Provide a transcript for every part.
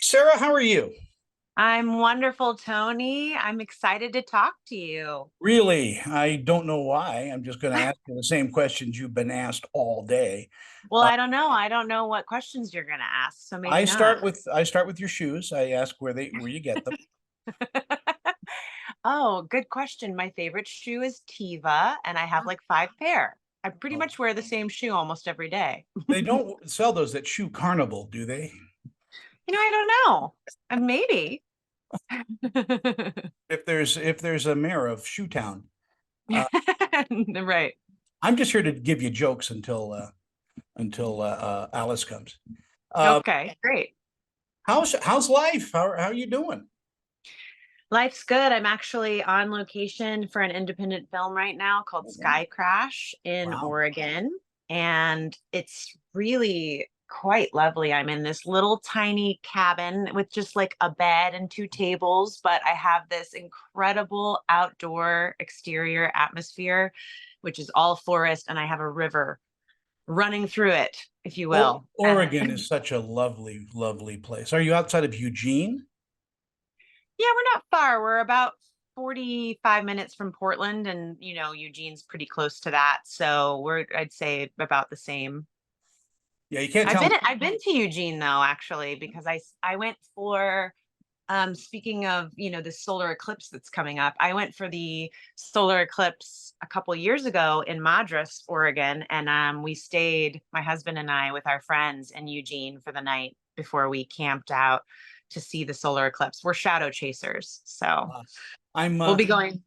Sarah, how are you? I'm wonderful, Tony. I'm excited to talk to you. Really, I don't know why. I'm just going to ask you the same questions you've been asked all day. Well, Uh, I don't know. I don't know what questions you're going to ask, so maybe I not. start with I start with your shoes. I ask where you get them. Oh, good question. My favorite shoe is Tiva, and I have like five pair. I pretty Oh, much wear the same shoe almost every day. they don't sell those at Shoe Carnival, do they? I don't know. Maybe. If there's a mayor of Shoe Town, uh, Right. I'm just here to give you jokes until Alice comes. Uh, Okay, great. how's life? How are you doing? Life's good. I'm actually on location for an independent film right now called Oh, Sky Crash in wow. Oregon. And it's really quite lovely. I'm in this little tiny cabin with just like a bed and two tables, but I have this incredible outdoor exterior atmosphere, which is all forest, and I have a river running through it, if you will. Oregon is such a lovely, lovely place. Are you outside of Eugene? Yeah, we're not far. We're about 45 minutes from Portland, and Eugene's pretty close to that. So I'd say about the same. Yeah, you can't I've tell. been I've been to Eugene though, actually, because I went for speaking of, the solar eclipse that's coming up. I went for the solar eclipse a couple years ago in Madras, Oregon, and we stayed, my husband and I, with our friends in Eugene for the night before we camped out to see the solar eclipse. We're shadow chasers, so Uh, I'm we'll uh, be going.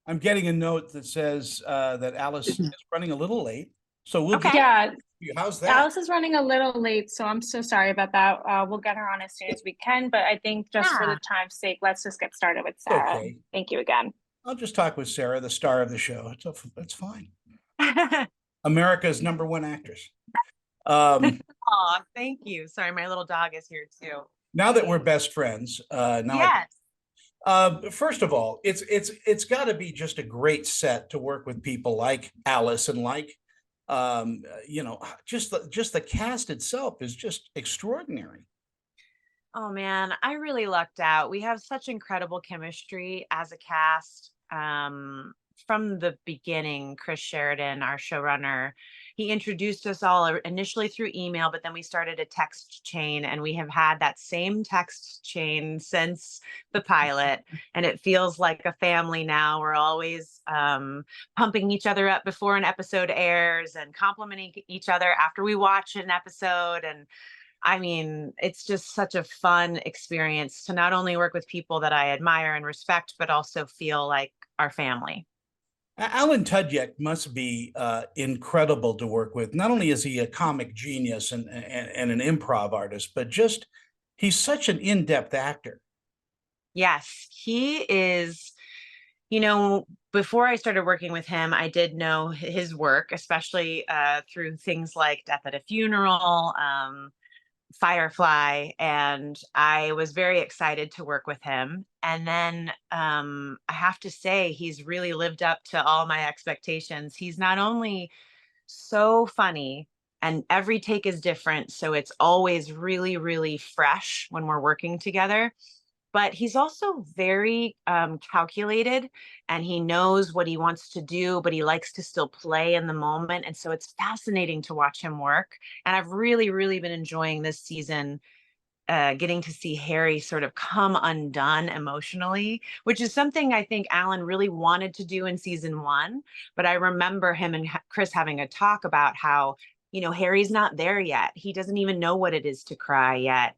I'm getting a note that says that Alice is running a little late, so we'll get Okay. Yeah, you. How's that? Alice is running a little late, so I'm so sorry about that. We'll get her on as soon as we can, but I think just for the Yeah. time's sake, let's just get started with It's Sarah. okay. Thank you again. I'll just talk with Sarah, the star of the show. It's fine. America's number one actress. Um, Oh, thank you. Sorry, my little dog is here too. Now that we're best friends, Yes. first of all, it's got to be just a great set to work with people like Alice and like just the cast itself is just extraordinary. Oh man, I really lucked out. We have such incredible chemistry as a cast. From the beginning, Chris Sheridan, our showrunner, he introduced us all initially through email, but then we started a text chain, and we have had that same text chain since the pilot. And it feels like a family now. We're always pumping each other up before an episode airs and complimenting each other after we watch an episode. And I mean, it's just such a fun experience to not only work with people that I admire and respect, but also feel like our family. Alan Tudyk must be incredible to work with. Not only is he a comic genius and an improv artist, but just he's such an in-depth actor. Yes, he is. Before I started working with him, I did know his work, especially through things like Death at a Funeral, Firefly, and I was very excited to work with him. And then I have to say, he's really lived up to all my expectations. He's not only so funny, and every take is different, so it's always really, really fresh when we're working together, but he's also very calculated, and he knows what he wants to do, but he likes to still play in the moment. And so it's fascinating to watch him work. And I've really, really been enjoying this season, getting to see Harry sort of come undone emotionally, which is something I think Alan really wanted to do in season one. But I remember him and Chris having a talk about how, Harry's not there yet. He doesn't even know what it is to cry yet.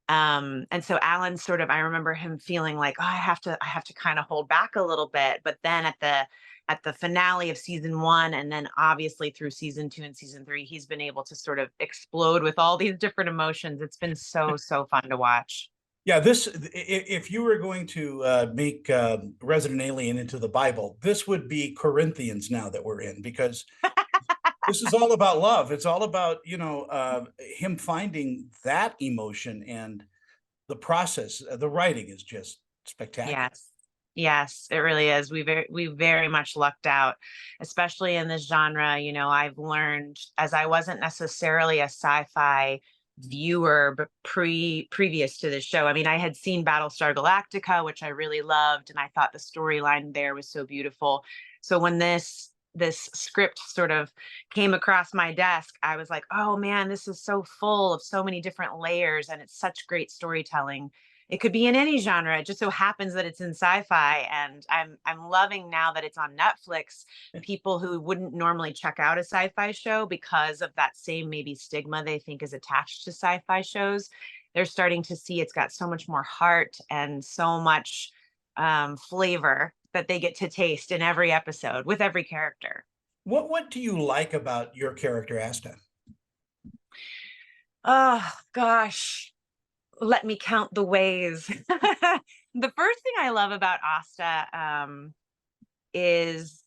And so Alan sort of, I remember him feeling like, oh, I have to kind of hold back a little bit. But then at the finale of season one, and then obviously through season two and season three, he's been able to sort of explode with all these different emotions. It's been so, so fun to watch. Yeah, if you were going to make Resident Alien into the Bible, this would be Corinthians now that we're in, because this is all about love. It's all about, him finding that emotion, and the process. The writing is just spectacular. Yes. Yes, it really is. We very much lucked out, especially in this genre. I've learned, as I wasn't necessarily a sci-fi viewer, but previous to the show. I mean, I had seen Battlestar Galactica, which I really loved, and I thought the storyline there was so beautiful. So when this script sort of came across my desk, I was like, oh man, this is so full of so many different layers, and it's such great storytelling. It could be in any genre. It just so happens that it's in sci-fi, and I'm loving now that it's on Netflix. People who wouldn't normally check out a sci-fi show because of that same maybe stigma they think is attached to sci-fi shows, they're starting to see it's got so much more heart and so much flavor that they get to taste in every episode with every character. What do you like about your character, Asta? Oh gosh, let me count the ways. The first thing I love about Asta is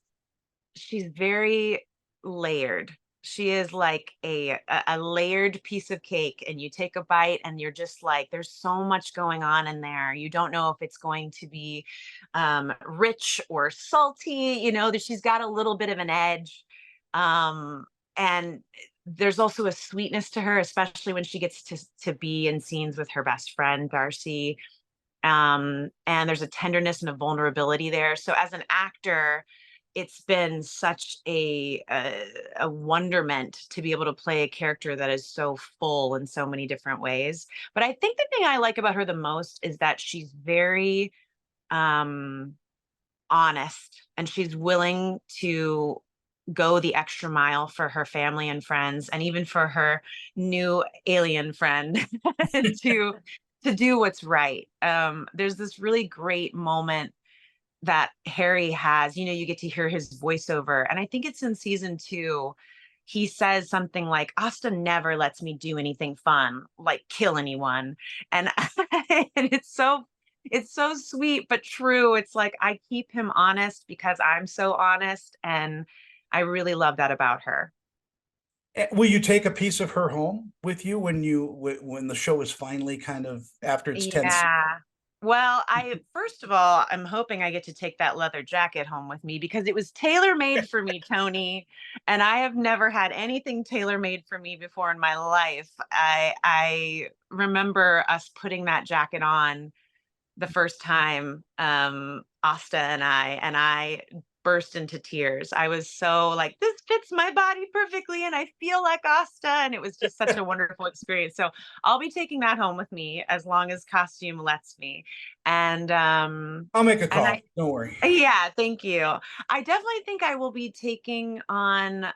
she's very layered. She is like a layered piece of cake, and you take a bite and you're just like, there's so much going on in there. You don't know if it's going to be rich or salty, that she's got a little bit of an edge. And there's also a sweetness to her, especially when she gets to be in scenes with her best friend, Darcy. And there's a tenderness and a vulnerability there. So as an actor, it's been such a wonderment to be able to play a character that is so full in so many different ways. But I think the thing I like about her the most is that she's very um honest, and she's willing to go the extra mile for her family and friends, and even for her new alien friend to to do what's right. There's this really great moment that Harry has. You get to hear his voiceover, and I think it's in season 2. He says something like, Asta never lets me do anything fun, like kill anyone. And, and it's so sweet, but true. It's like, I keep him honest because I'm so honest. And I really love that about her. Will you take a piece of her home with you when the show is finally kind of after its 10 se Yeah. Well, first of all, I'm hoping I get to take that leather jacket home with me because it was tailor made for me, Tony. And I have never had anything tailor made for me before in my life. I remember us putting that jacket on the first time, Asta and I burst into tears. I was so like, this fits my body perfectly, and I feel like Asta, and it was just such a wonderful experience. So I'll be taking that home with me as long as costume lets me. And I'll make a and call, I don't worry. yeah, thank you. I definitely think I will be taking on,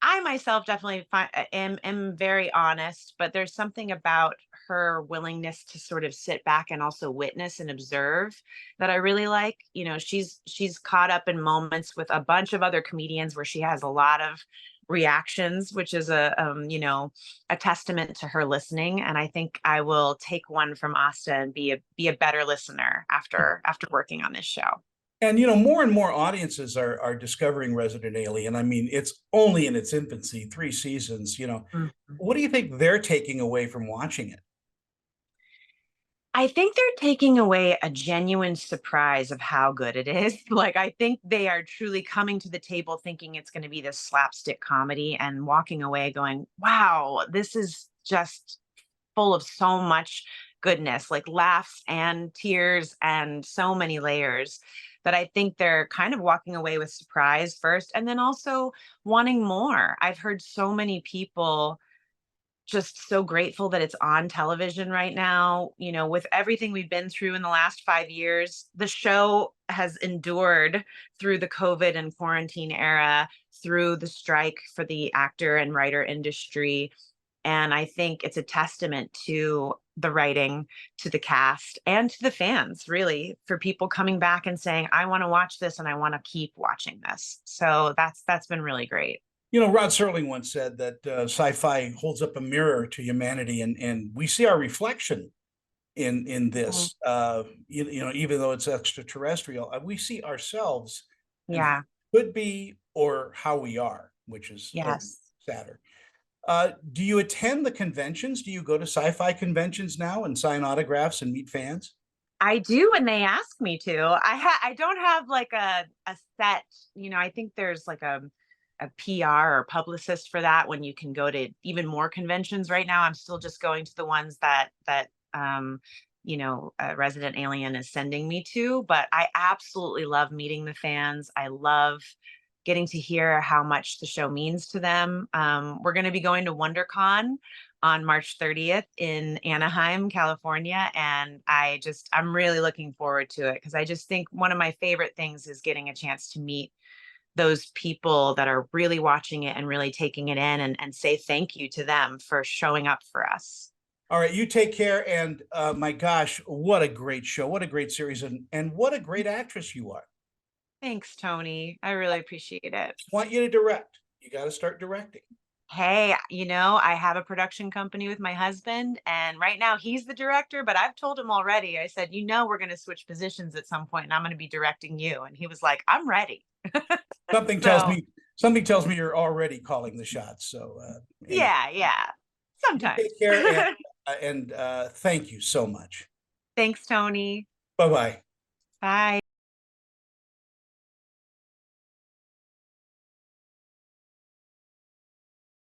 I myself definitely am very honest, but there's something about her willingness to sort of sit back and also witness and observe that I really like. She's caught up in moments with a bunch of other comedians where she has a lot of reactions, which is a testament to her listening. And I think I will take one from Asta and be a better listener after working on this show. And more and more audiences are discovering Resident Alien. I mean, it's only in its infancy, 3 seasons. Mhm. What do you think they're taking away from watching it? I think they're taking away a genuine surprise of how good it is. Like, I think they are truly coming to the table thinking it's going to be this slapstick comedy and walking away going, wow, this is just full of so much goodness, like laughs and tears and so many layers, that I think they're kind of walking away with surprise first and then also wanting more. I've heard so many people just so grateful that it's on television right now. With everything we've been through in the last 5 years, the show has endured through the COVID and quarantine era, through the strike for the actor and writer industry. And I think it's a testament to the writing, to the cast, and to the fans, really, for people coming back and saying, I want to watch this and I want to keep watching this. So that's been really great. Rod Serling once said that sci-fi holds up a mirror to humanity, and we see our reflection in Mm. this. Even though it's extraterrestrial, we see ourselves and Yeah. could be or how we are, which is a little Yes. sadder. Do you attend the conventions? Do you go to sci-fi conventions now and sign autographs and meet fans? I do when they ask me to. I don't have like a set, I think there's like a PR or publicist for that when you can go to even more conventions right now. I'm still just going to the ones that Resident Alien is sending me to, but I absolutely love meeting the fans. I love getting to hear how much the show means to them. We're going to be going to WonderCon on March 30th in Anaheim, California. And I'm really looking forward to it because I just think one of my favorite things is getting a chance to meet those people that are really watching it and really taking it in, and say thank you to them for showing up for us. All right, you take care. And my gosh, what a great show. What a great series. And what a great actress you are. Thanks, Tony. I really appreciate it. I want you to direct. You got to start directing. Hey, I have a production company with my husband, and right now he's the director, but I've told him already. I said, we're going to switch positions at some point and I'm going to be directing you. And he was like, I'm ready. Something tells me you're already calling the shots. So anyway. Yeah. Sometimes. Take care and thank you so much. Thanks, Tony. Bye-bye. Bye.